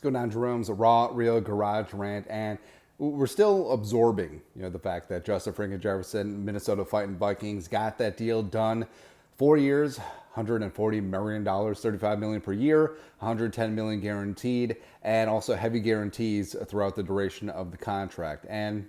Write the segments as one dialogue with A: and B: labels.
A: Let's go down Jerome's Raw, Real, Garage, Rant, and we're still absorbing, the fact that Justin freaking Jefferson, Minnesota Fighting Vikings, got that deal done. 4 years, $140 million, $35 million per year, $110 million guaranteed, and also heavy guarantees throughout the duration of the contract. And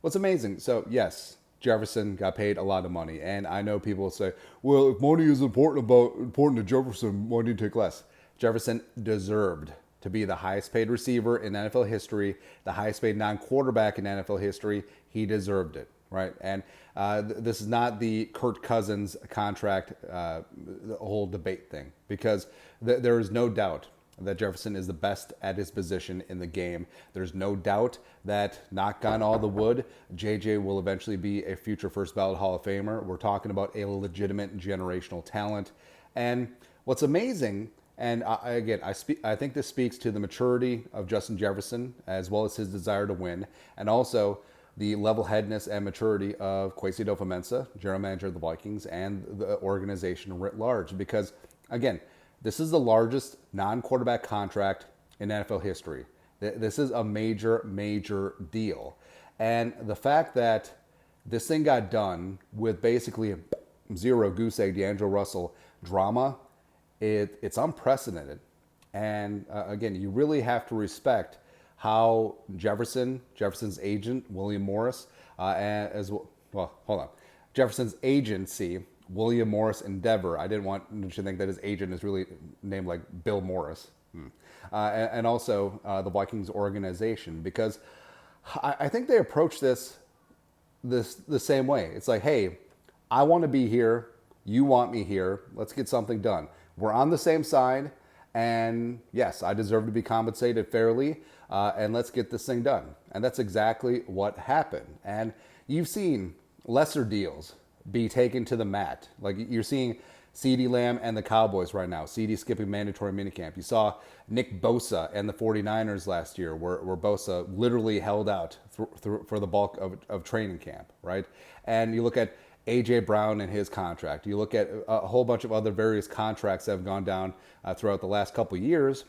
A: what's amazing, so yes, Jefferson got paid a lot of money, and I know people will say, well, if money is important to Jefferson, why do you take less? Jefferson deserved to be the highest paid receiver in NFL history, the highest paid non-quarterback in NFL history. He deserved it, right? And this is not the Kirk Cousins contract, the whole debate thing, because there is no doubt that Jefferson is the best at his position in the game. There's no doubt that, knock on all the wood, JJ will eventually be a future first ballot Hall of Famer. We're talking about a legitimate generational talent. And what's amazing, and I think this speaks to the maturity of Justin Jefferson, as well as his desire to win, and also the level-headedness and maturity of Kwesi Adofo-Mensah, general manager of the Vikings, and the organization writ large. Because, again, this is the largest non-quarterback contract in NFL history. This is a major, major deal. And the fact that this thing got done with basically a zero goose egg D'Angelo Russell drama, it's unprecedented. And again, you really have to respect how Jefferson's agent, William Morris, Jefferson's agency, William Morris Endeavor. I didn't want you to think that his agent is really named like Bill Morris. And also the Vikings organization, because I think they approach this the same way. It's like, hey, I want to be here. You want me here. Let's get something done. We're on the same side. And yes, I deserve to be compensated fairly. And let's get this thing done. And that's exactly what happened. And you've seen lesser deals be taken to the mat. Like you're seeing CeeDee Lamb and the Cowboys right now. CeeDee skipping mandatory minicamp. You saw Nick Bosa and the 49ers last year, where Bosa literally held out for the bulk of training camp, right? And you look at A.J. Brown and his contract. You look at a whole bunch of other various contracts that have gone down throughout the last couple of years,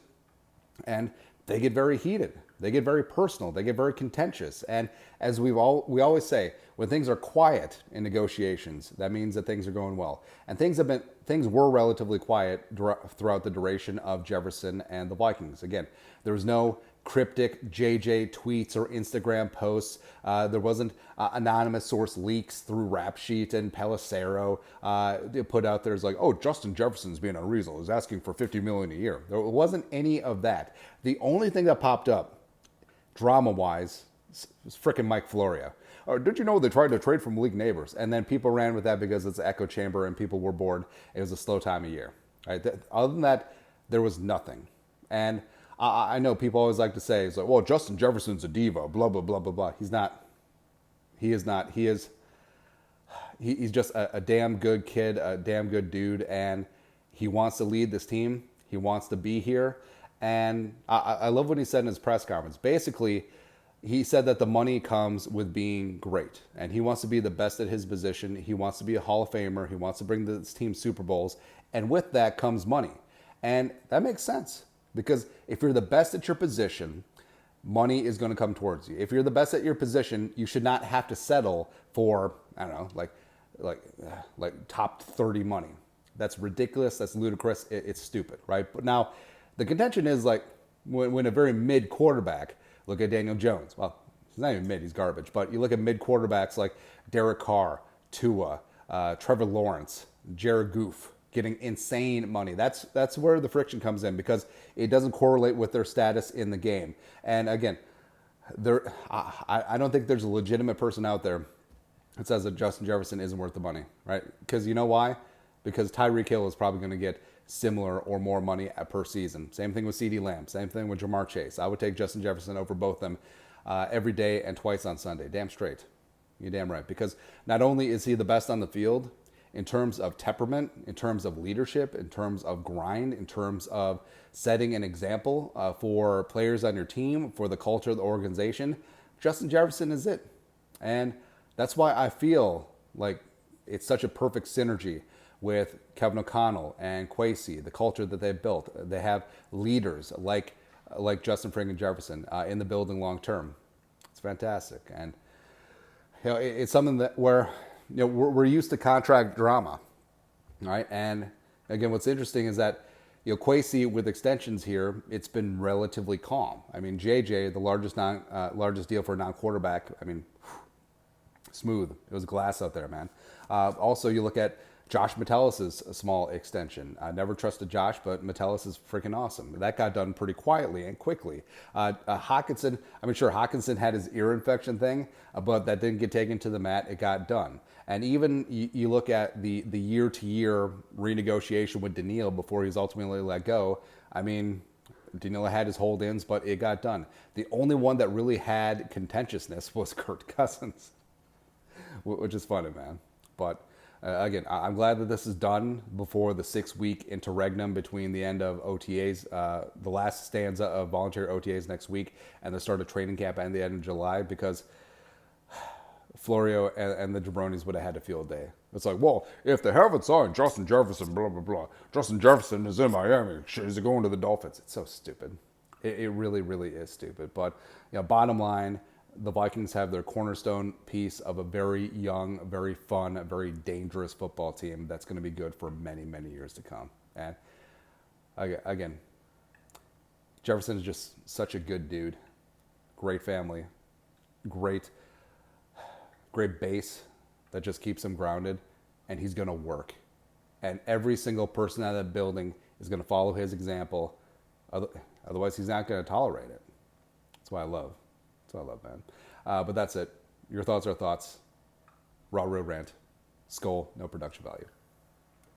A: and they get very heated. They get very personal. They get very contentious. And as we always say, when things are quiet in negotiations, that means that things are going well. And things were relatively quiet throughout the duration of Jefferson and the Vikings. Again, there was no cryptic JJ tweets or Instagram posts. There wasn't anonymous source leaks through Rap Sheet and Pelissero they put out there as like, oh, Justin Jefferson's being unreasonable. He's asking for $50 million a year. There wasn't any of that. The only thing that popped up drama-wise was frickin' Mike Florio. Or did you know they tried to trade from league neighbors? And then people ran with that because it's an echo chamber and people were bored. It was a slow time of year. Right? Other than that, there was nothing. And I know people always like to say, it's like, well, Justin Jefferson's a diva, blah, blah, blah, blah, blah. He's not. He is not. He's just a damn good kid, a damn good dude, and he wants to lead this team. He wants to be here. And I love what he said in his press conference. Basically, he said that the money comes with being great, and he wants to be the best at his position. He wants to be a Hall of Famer. He wants to bring this team Super Bowls, and with that comes money. And that makes sense. Because if you're the best at your position, money is going to come towards you. If you're the best at your position, you should not have to settle for, I don't know, like top 30 money. That's ridiculous. That's ludicrous. It's stupid, right? But now the contention is like when a very mid quarterback, look at Daniel Jones. Well, he's not even mid, he's garbage. But you look at mid quarterbacks like Derek Carr, Tua, Trevor Lawrence, Jared Goff, getting insane money. That's where the friction comes in, because it doesn't correlate with their status in the game. And again, I don't think there's a legitimate person out there that says that Justin Jefferson isn't worth the money, right? Because you know why? Because Tyreek Hill is probably going to get similar or more money per season. Same thing with CeeDee Lamb. Same thing with Jamar Chase. I would take Justin Jefferson over both of them every day and twice on Sunday. Damn straight. You're damn right. Because not only is he the best on the field, in terms of temperament, in terms of leadership, in terms of grind, in terms of setting an example for players on your team, for the culture of the organization, Justin Jefferson is it. And that's why I feel like it's such a perfect synergy with Kevin O'Connell and Kwesi, the culture that they've built. They have leaders like like Justin freaking Jefferson in the building long term. It's fantastic, and it's something that where we're used to contract drama, right? And again, what's interesting is that Kwesi with extensions here, it's been relatively calm. I mean, JJ, the largest deal for a non-quarterback. I mean, smooth. It was glass out there, man. Also, you look at Josh Metellus' small extension. I never trusted Josh, but Metellus is freaking awesome. That got done pretty quietly and quickly. Hawkinson, I mean, sure, Hawkinson had his ear infection thing, but that didn't get taken to the mat. It got done. And even you look at the year-to-year renegotiation with Daniil before he was ultimately let go. I mean, Daniil had his hold-ins, but it got done. The only one that really had contentiousness was Kirk Cousins, which is funny, man. But again, I'm glad that this is done before the 6-week interregnum between the end of OTAs, the last stanza of voluntary OTAs next week, and the start of training camp and the end of July, because Florio and the jabronis would have had a field day. It's like, well, if they haven't signed Justin Jefferson, blah, blah, blah. Justin Jefferson is in Miami. Is he going to the Dolphins? It's so stupid. It really, really is stupid. But bottom line, the Vikings have their cornerstone piece of a very young, very fun, very dangerous football team that's going to be good for many, many years to come. And again, Jefferson is just such a good dude. Great family. Great base that just keeps him grounded. And he's going to work. And every single person out of that building is going to follow his example. Otherwise, he's not going to tolerate it. That's what I love. That's what I love, man. But that's it. Your thoughts are thoughts. Raw, real rant. Skull, no production value.